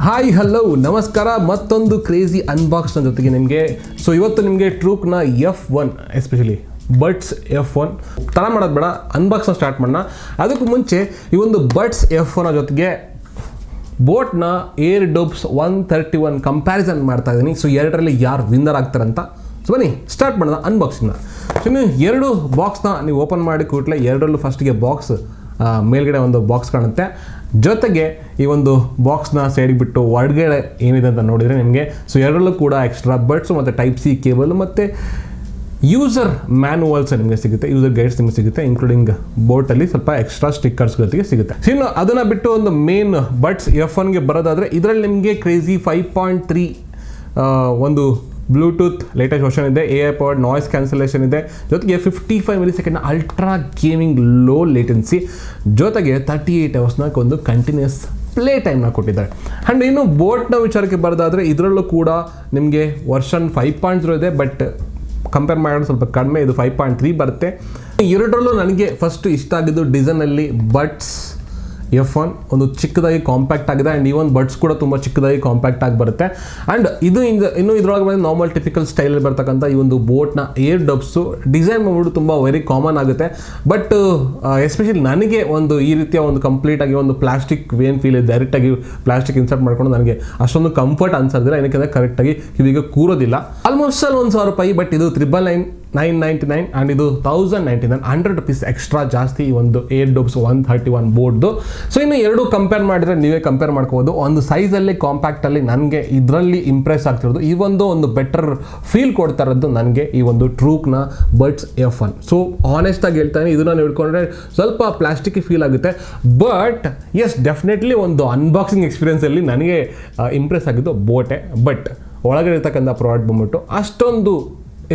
Hi hello ನಮಸ್ಕಾರ, ಮತ್ತೊಂದು crazy ಅನ್ಬಾಕ್ಸ್ನ ಜೊತೆಗೆ ನಿಮಗೆ. ಸೊ ಇವತ್ತು ನಿಮಗೆ ಟ್ರೂಕ್ನ F1 ಎಸ್ಪೆಷಲಿ ಬಡ್ಸ್ F1 ತರ ಮಾಡೋದು ಬೇಡ, ಅನ್ಬಾಕ್ಸ್ನ ಸ್ಟಾರ್ಟ್ ಮಾಡೋಣ. ಅದಕ್ಕೂ ಮುಂಚೆ ಈ ಒಂದು ಬಡ್ಸ್ F1 ಜೊತೆಗೆ ಬೋಟ್ನ ಏರ್ ಡೋಬ್ಸ್ 131 ಕಂಪ್ಯಾರಿಸನ್ ಮಾಡ್ತಾ ಇದ್ದೀನಿ. ಸೊ ಎರಡರಲ್ಲಿ ಯಾರು ವಿನ್ನರ್ ಆಗ್ತಾರಂತ. ಸೊ ಬನ್ನಿ ಸ್ಟಾರ್ಟ್ ಮಾಡೋಣ ಅನ್ಬಾಕ್ಸಿಂಗ್ನ. ಸೊ ನೀವು ಎರಡು ಬಾಕ್ಸ್ನ ನೀವು ಓಪನ್ ಮಾಡಿ ಕೂಡಲೇ ಎರಡರಲ್ಲೂ ಫಸ್ಟಿಗೆ ಬಾಕ್ಸ್ ಮೇಲ್ಗಡೆ ಒಂದು ಬಾಕ್ಸ್ ಕಾಣುತ್ತೆ, ಜೊತೆಗೆ ಈ ಒಂದು ಬಾಕ್ಸ್ನ ಸೈಡಿಗೆ ಬಿಟ್ಟು ಹೊರಗಡೆ ಏನಿದೆ ಅಂತ ನೋಡಿದರೆ ನಿಮಗೆ ಸೊ ಎರಡರಲ್ಲೂ ಕೂಡ ಎಕ್ಸ್ಟ್ರಾ ಬಡ್ಸ್ ಮತ್ತು ಟೈಪ್ ಸಿ ಕೇಬಲ್ ಮತ್ತು ಯೂಸರ್ ಮ್ಯಾನುವಲ್ಸ್ ನಿಮಗೆ ಸಿಗುತ್ತೆ, ಯೂಸರ್ ಗೈಡ್ಸ್ ನಿಮಗೆ ಸಿಗುತ್ತೆ, ಇನ್ಕ್ಲೂಡಿಂಗ್ ಬೋಟಲ್ಲಿ ಸ್ವಲ್ಪ ಎಕ್ಸ್ಟ್ರಾ ಸ್ಟಿಕ್ಕರ್ಸ್ ಜೊತೆಗೆ ಸಿಗುತ್ತೆ. ಇನ್ನು ಅದನ್ನು ಬಿಟ್ಟು ಒಂದು ಮೇನ್ ಬಡ್ಸ್ F1ಗೆ ಬರೋದಾದರೆ ಇದರಲ್ಲಿ ನಿಮಗೆ ಕ್ರೇಜಿ 5.3 ಒಂದು ಬ್ಲೂಟೂತ್ ಲೇಟೆಸ್ಟ್ ವರ್ಷನ್ ಇದೆ, AI ಪವರ್ಡ್ ನಾಯ್ಸ್ ಕ್ಯಾನ್ಸಲೇಷನ್ ಇದೆ, ಜೊತೆಗೆ 55 ಮಿಲಿಸೆಕೆಂಡ್ನ ಅಲ್ಟ್ರಾ ಗೇಮಿಂಗ್ ಲೋ ಲೇಟೆನ್ಸಿ, ಜೊತೆಗೆ 38 ಅವರ್ಸ್ನ ಒಂದು ಕಂಟಿನ್ಯೂಸ್ ಪ್ಲೇ ಟೈಮ್ನ ಕೊಟ್ಟಿದ್ದಾರೆ. ಆ್ಯಂಡ್ ಇನ್ನು ಬೋಟ್ನ ವಿಚಾರಕ್ಕೆ ಬರೋದಾದರೆ ಇದರಲ್ಲೂ ಕೂಡ ನಿಮಗೆ ವರ್ಷನ್ 5.0 ಇದೆ, ಬಟ್ ಕಂಪೇರ್ ಮಾಡೋದು ಸ್ವಲ್ಪ ಕಡಿಮೆ, ಇದು 5.3 ಬರುತ್ತೆ. ಎರಡರಲ್ಲೂ ನನಗೆ ಫಸ್ಟ್ ಇಷ್ಟ ಆಗಿದ್ದು ಡಿಸೈನಲ್ಲಿ ಬಡ್ಸ್ F1 ಒಂದು ಚಿಕ್ಕದಾಗಿ ಕಾಂಪ್ಯಾಕ್ಟ್ ಆಗಿದೆ, ಆ್ಯಂಡ್ ಈ ಒಂದು ಬಡ್ಸ್ ಕೂಡ ತುಂಬ ಚಿಕ್ಕದಾಗಿ ಕಾಂಪ್ಯಾಕ್ಟ್ ಆಗಿ ಬರುತ್ತೆ. ಆ್ಯಂಡ್ ಇನ್ನು ಇದರೊಳಗೆ ಬಂದು ನಾರ್ಮಲ್ ಟಿಪಿಕಲ್ ಸ್ಟೈಲಲ್ಲಿ ಬರ್ತಕ್ಕಂಥ ಈ ಒಂದು ಬೋಟ್ನ ಏರ್ ಡಬ್ಸು ಡಿಸೈನ್ ಮಾಡ್ಬಿಟ್ಟು ತುಂಬ ವೆರಿ ಕಾಮನ್ ಆಗುತ್ತೆ. ಬಟ್ ಎಸ್ಪೆಷಲಿ ನನಗೆ ಒಂದು ಈ ರೀತಿಯ ಒಂದು ಕಂಪ್ಲೀಟಾಗಿ ಒಂದು ಪ್ಲಾಸ್ಟಿಕ್ ವೇನ್ ಫೀಲ್ ಇದೆ, ಡೈರೆಕ್ಟಾಗಿ ಪ್ಲಾಸ್ಟಿಕ್ ಇನ್ಸರ್ಟ್ ಮಾಡ್ಕೊಂಡು ನನಗೆ ಅಷ್ಟೊಂದು ಕಂಫರ್ಟ್ ಅನ್ಸೋದಿಲ್ಲ, ಏನಕ್ಕೆ ಕರೆಕ್ಟಾಗಿ ಕಿವಿಗೆ ಕೂರೋದಿಲ್ಲ. ಆಲ್ಮೋಸ್ಟ್ ಅಲ್ಲಿ $1,000, ಬಟ್ ಇದು 999 ಆ್ಯಂಡ್ ಇದು 1099, ₹100 ಎಕ್ಸ್ಟ್ರಾ ಜಾಸ್ತಿ ಈ ಒಂದು ಏರ್ ಡೋಬ್ಸ್ 131 ಬೋರ್ಡ್ದು. ಸೊ ಇನ್ನು ಎರಡು ಕಂಪೇರ್ ಮಾಡಿದರೆ ನೀವೇ ಕಂಪೇರ್ ಮಾಡ್ಕೋಬೋದು. ಒಂದು ಸೈಜಲ್ಲಿ ಕಾಂಪ್ಯಾಕ್ಟಲ್ಲಿ ನನಗೆ ಇದರಲ್ಲಿ ಇಂಪ್ರೆಸ್ ಆಗ್ತಿರೋದು ಈ ಒಂದು ಬೆಟರ್ ಫೀಲ್ ಕೊಡ್ತಾ ಇರೋದು ನನಗೆ ಈ ಒಂದು ಟ್ರೂಕ್ನ ಬಡ್ಸ್ F1. ಸೊ ಆನೆಸ್ಟಾಗಿ ಹೇಳ್ತಾನೆ, ಇದನ್ನು ಹಿಡ್ಕೊಂಡ್ರೆ ಸ್ವಲ್ಪ ಪ್ಲಾಸ್ಟಿಕ್ ಫೀಲ್ ಆಗುತ್ತೆ, ಬಟ್ ಎಸ್ ಡೆಫಿನೆಟ್ಲಿ ಒಂದು ಅನ್ಬಾಕ್ಸಿಂಗ್ ಎಕ್ಸ್ಪೀರಿಯನ್ಸಲ್ಲಿ ನನಗೆ ಇಂಪ್ರೆಸ್ ಆಗಿದ್ದು ಬೋಟೆ. ಬಟ್ ಒಳಗಡೆ ಇರ್ತಕ್ಕಂಥ ಪ್ರಾಡಕ್ಟ್ ಬಂದ್ಬಿಟ್ಟು ಅಷ್ಟೊಂದು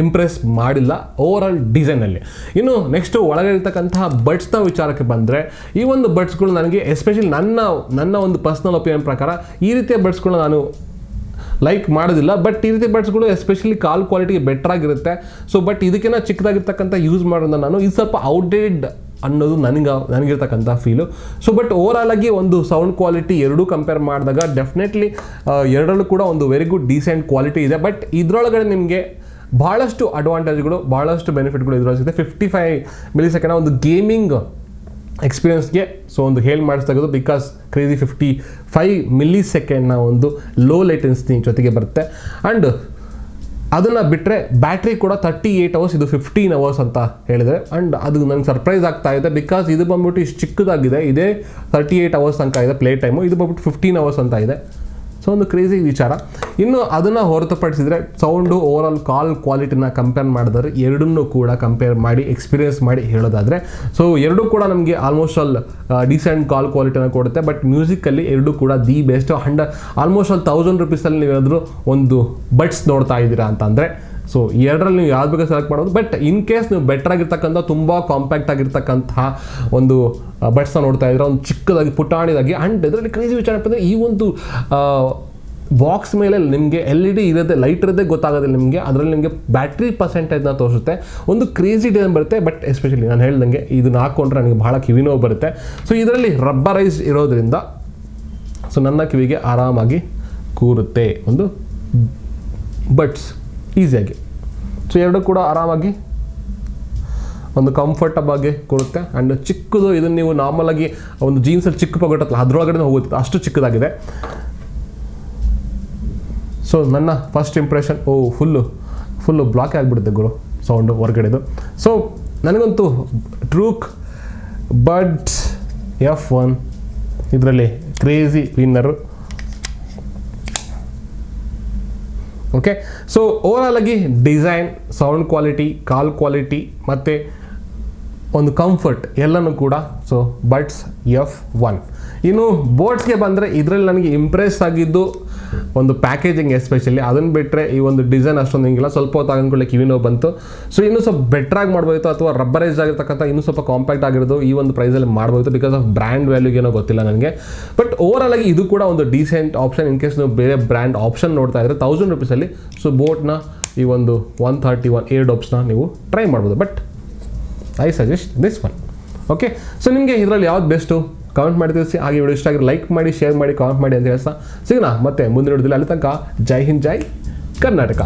ಇಂಪ್ರೆಸ್ ಮಾಡಿಲ್ಲ ಓವರ್ ಆಲ್ ಡಿಸೈನಲ್ಲಿ. ಇನ್ನು ನೆಕ್ಸ್ಟು ಒಳಗಡೆ ಇರ್ತಕ್ಕಂತಹ ಬಡ್ಸ್ನ ವಿಚಾರಕ್ಕೆ ಬಂದರೆ ಈ ಒಂದು ಬಡ್ಸ್ಗಳು ನನಗೆ ಎಸ್ಪೆಷಲಿ ನನ್ನ ಒಂದು ಪರ್ಸ್ನಲ್ ಒಪಿನಿಯನ್ ಪ್ರಕಾರ ಈ ರೀತಿಯ ಬಡ್ಸ್ಗಳು ನಾನು ಲೈಕ್ ಮಾಡೋದಿಲ್ಲ. ಬಟ್ ಈ ರೀತಿ ಬಡ್ಸ್ಗಳು ಎಸ್ಪೆಷಲಿ ಕಾಲ್ ಕ್ವಾಲಿಟಿಗೆ ಬೆಟರ್ ಆಗಿರುತ್ತೆ. ಸೊ ಬಟ್ ಇದಕ್ಕಿಂತ ಚಿಕ್ಕದಾಗಿರ್ತಕ್ಕಂಥ ಯೂಸ್ ಮಾಡೋದನ್ನ ನಾನು ಇದು ಸ್ವಲ್ಪ ಔಟ್ಡೇಟೆಡ್ ಅನ್ನೋದು ನನಗಿರ್ತಕ್ಕಂಥ ಫೀಲು. ಸೊ ಬಟ್ ಓವರಾಲ್ ಆಗಿ ಒಂದು ಸೌಂಡ್ ಕ್ವಾಲಿಟಿ ಎರಡೂ ಕಂಪೇರ್ ಮಾಡಿದಾಗ ಡೆಫಿನೆಟ್ಲಿ ಎರಡರಲ್ಲೂ ಕೂಡ ಒಂದು ವೆರಿ ಗುಡ್ ಡೀಸೆಂಟ್ ಕ್ವಾಲಿಟಿ ಇದೆ. ಬಟ್ ಇದರೊಳಗಡೆ ನಿಮಗೆ ಭಾಳಷ್ಟು ಅಡ್ವಾಂಟೇಜ್ಗಳು, ಭಾಳಷ್ಟು ಬೆನಿಫಿಟ್ಗಳು ಇದರೊಳಗೆ ಸಿಗುತ್ತೆ. 55 ಮಿಲಿಸೆಕೆಂಡ್ ಒಂದು ಗೇಮಿಂಗ್ ಎಕ್ಸ್ಪೀರಿಯನ್ಸ್ಗೆ ಸೊ ಒಂದು ಹೇಳಿ ಮಾಡಿಸ್ತಾಗೋದು, ಬಿಕಾಸ್ ಕ್ರೇಜಿ 55 ಮಿಲಿಸೆಕೆಂಡ್ನ ಒಂದು ಲೋ ಲೇಟೆನ್ಸಿ ಜೊತೆಗೆ ಬರುತ್ತೆ. ಆ್ಯಂಡ್ ಅದನ್ನು ಬಿಟ್ಟರೆ ಬ್ಯಾಟ್ರಿ ಕೂಡ 38 ಅವರ್ಸ್, ಇದು 15 ಅವರ್ಸ್ ಅಂತ ಹೇಳಿದರೆ. ಆ್ಯಂಡ್ ಅದು ನಂಗೆ ಸರ್ಪ್ರೈಸ್ ಆಗ್ತಾ ಇದೆ, ಬಿಕಾಸ್ ಇದು ಬಂದ್ಬಿಟ್ಟು ಇಷ್ಟು ಚಿಕ್ಕದಾಗಿದೆ, ಇದೇ 38 ಅವರ್ಸ್ ತನಕ ಇದೆ ಪ್ಲೇ ಟೈಮು, ಇದು ಬಂದ್ಬಿಟ್ಟು 15 ಅವರ್ಸ್ ಅಂತ ಇದೆ. ಸೊ ಒಂದು ಕ್ರೇಜಿ ವಿಚಾರ. ಇನ್ನು ಅದನ್ನು ಹೊರತುಪಡಿಸಿದರೆ ಸೌಂಡು ಓವರ್ ಆಲ್ ಕಾಲ್ ಕ್ವಾಲಿಟಿನ ಕಂಪೇರ್ ಮಾಡಿದ್ರೆ ಎರಡನ್ನೂ ಕೂಡ ಕಂಪೇರ್ ಮಾಡಿ ಎಕ್ಸ್ಪೀರಿಯನ್ಸ್ ಮಾಡಿ ಹೇಳೋದಾದರೆ ಸೊ ಎರಡೂ ಕೂಡ ನಮಗೆ ಆಲ್ಮೋಸ್ಟ್ ಆಲ್ ಡೀಸೆಂಟ್ ಕಾಲ್ ಕ್ವಾಲಿಟಿನ ಕೊಡುತ್ತೆ. ಬಟ್ ಮ್ಯೂಸಿಕಲ್ಲಿ ಎರಡೂ ಕೂಡ ದಿ ಬೆಸ್ಟ್. ಆಲ್ಮೋಸ್ಟ್ ಆಲ್ ₹1,000 ನೀವೇನಾದರೂ ಒಂದು ಬಡ್ಸ್ ನೋಡ್ತಾ ಇದ್ದೀರಾ ಅಂತಂದರೆ ಸೊ ಎರಡರಲ್ಲಿ ನೀವು ಯಾವ್ದು ಬೇಕಾದ್ರೆ ಸೆಲೆಕ್ಟ್ ಮಾಡೋದು. ಬಟ್ ಇನ್ ಕೇಸ್ ನೀವು ಬೆಟರ್ ಆಗಿರ್ತಕ್ಕಂಥ ತುಂಬ ಕಾಂಪ್ಯಾಕ್ಟ್ ಆಗಿರ್ತಕ್ಕಂತಹ ಒಂದು ಬಡ್ಸ್ನ ನೋಡ್ತಾ ಇದ್ರೆ ಒಂದು ಚಿಕ್ಕದಾಗಿ ಪುಟಾಣಿದಾಗಿ. ಆ್ಯಂಡ್ ಇದರಲ್ಲಿ ಕ್ರೇಜಿ ವಿಚಾರ ಅಂದರೆ ಈ ಒಂದು ಬಾಕ್ಸ್ ಮೇಲೆ ನಿಮಗೆ LED ಇರೋದೇ, ಲೈಟ್ ಇರೋದೇ ಗೊತ್ತಾಗೋದಿಲ್ಲ ನಿಮಗೆ. ಅದರಲ್ಲಿ ನಿಮಗೆ ಬ್ಯಾಟ್ರಿ ಪರ್ಸೆಂಟೇಜ್ನ ತೋರಿಸುತ್ತೆ, ಒಂದು ಕ್ರೇಜಿ ಡಿಸೈನ್ ಬರುತ್ತೆ. ಬಟ್ ಎಸ್ಪೆಷಲಿ ನಾನು ಹೇಳ್ದಂಗೆ ಇದನ್ನ ಹಾಕ್ಕೊಂಡ್ರೆ ನನಗೆ ಭಾಳ ಕಿವಿ ನೋವು ಬರುತ್ತೆ. ಸೊ ಇದರಲ್ಲಿ ರಬ್ಬರೈಸ್ ಇರೋದ್ರಿಂದ ಸೊ ನನ್ನ ಕಿವಿಗೆ ಆರಾಮಾಗಿ ಕೂರುತ್ತೆ ಒಂದು ಬಡ್ಸ್ ಈಸಿಯಾಗಿ. ಸೊ ಎರಡು ಕೂಡ ಆರಾಮಾಗಿ ಒಂದು ಕಂಫರ್ಟಬಲ್ ಆಗಿ ಕೊಡುತ್ತೆ. ಆ್ಯಂಡ್ ಚಿಕ್ಕದು, ಇದನ್ನು ನೀವು ನಾರ್ಮಲಾಗಿ ಒಂದು ಜೀನ್ಸಲ್ಲಿ ಚಿಕ್ಕ ಪೊಗಟಲ್ಲ ಅದರೊಳಗಡೆ ಹೋಗುತ್ತೆ, ಅಷ್ಟು ಚಿಕ್ಕದಾಗಿದೆ. ಸೊ ನನ್ನ ಫಸ್ಟ್ ಇಂಪ್ರೆಷನ್ ಫುಲ್ಲು ಬ್ಲಾಕ್ ಆಗಿಬಿಡುತ್ತೆ ಗುರು ಸೌಂಡು ಹೊರಗಡೆದು. ಸೊ ನನಗಂತೂ ಟ್ರೂಕ್ ಬಡ್ಸ್ F1 ಇದರಲ್ಲಿ crazy winner. Okay, so overall ಆಗಿ ಡಿಸೈನ್, ಸೌಂಡ್ ಕ್ವಾಲಿಟಿ, ಕಾಲ್ ಕ್ವಾಲಿಟಿ ಮತ್ತು ಒಂದು ಕಂಫರ್ಟ್ ಎಲ್ಲನೂ ಕೂಡ ಸೊ ಬಡ್ಸ್ F1. ಇನ್ನು ಬೋಟ್ಸ್ಗೆ ಬಂದರೆ ಇದರಲ್ಲಿ ನನಗೆ ಇಂಪ್ರೆಸ್ ಆಗಿದ್ದು ಒಂದು ಪ್ಯಾಕೇಜಿಂಗ್ ಎಸ್ಪೆಷಲಿ, ಅದನ್ನು ಬಿಟ್ಟರೆ ಈ ಒಂದು ಡಿಸೈನ್ ಅಷ್ಟೊಂದು ಹಿಂಗಿಲ್ಲ. ಸ್ವಲ್ಪ ಹೊತ್ತು ಆಗಿದ್ಕೊಳ್ಳಿ ಕಿವಿ ನೋವು ಬಂತು. ಸೊ ಇನ್ನೂ ಸ್ವಲ್ಪ ಬೆಟ್ರಾಗಿ ಮಾಡ್ಬೋದಿತ್ತು, ಅಥವಾ ರಬ್ಬರೈಸ್ ಆಗಿರ್ತಕ್ಕಂಥ ಇನ್ನೂ ಸ್ವಲ್ಪ ಕಾಂಪ್ಯಾಕ್ಟ್ ಆಗಿರೋದು ಈ ಒಂದು ಪ್ರೈಸಲ್ಲಿ ಮಾಡ್ಬೋದಿತ್ತು, ಬಿಕಾಸ್ ಆಫ್ ಬ್ರ್ಯಾಂಡ್ ವ್ಯಾಲ್ಯೂಗೇನೋ ಗೊತ್ತಿಲ್ಲ ನನಗೆ. ಬಟ್ ಓವರಾಲ್ ಆಗಿ ಇದು ಕೂಡ ಒಂದು ಡೀಸೆಂಟ್ ಆಪ್ಷನ್. ಇನ್ ಕೇಸ್ ನೀವು ಬೇರೆ ಬ್ರ್ಯಾಂಡ್ ಆಪ್ಷನ್ ನೋಡ್ತಾ ಇದ್ದರೆ ₹1,000 ಸೊ ಬೋಟ್ನ ಈ ಒಂದು 131 ಏರ್ ಡೋಬ್ಸ್ನ ನೀವು ಟ್ರೈ ಮಾಡ್ಬೋದು. But I suggest this one. Okay, so ನಿಮಗೆ ಇದರಲ್ಲಿ ಯಾವ್ದು ಬೆಸ್ಟು ಕಾಮೆಂಟ್ ಮಾಡಿ ತಿಳಿಸಿ. ಹಾಗೆ ವಿಡಿಯೋ ಇಷ್ಟ ಆಗಿ ಲೈಕ್ ಮಾಡಿ, ಶೇರ್ ಮಾಡಿ, ಕಾಮೆಂಟ್ ಮಾಡಿ ಅಂತ ಹೇಳ್ತಾ ಸಿಗೋಣ ಮತ್ತೆ ಮುಂದಿನ ವಿಡಿಯೋದಲ್ಲಿ. ಅಲ್ಲಿ ತನಕ ಜೈ ಹಿಂದ್, ಜೈ ಕರ್ನಾಟಕ.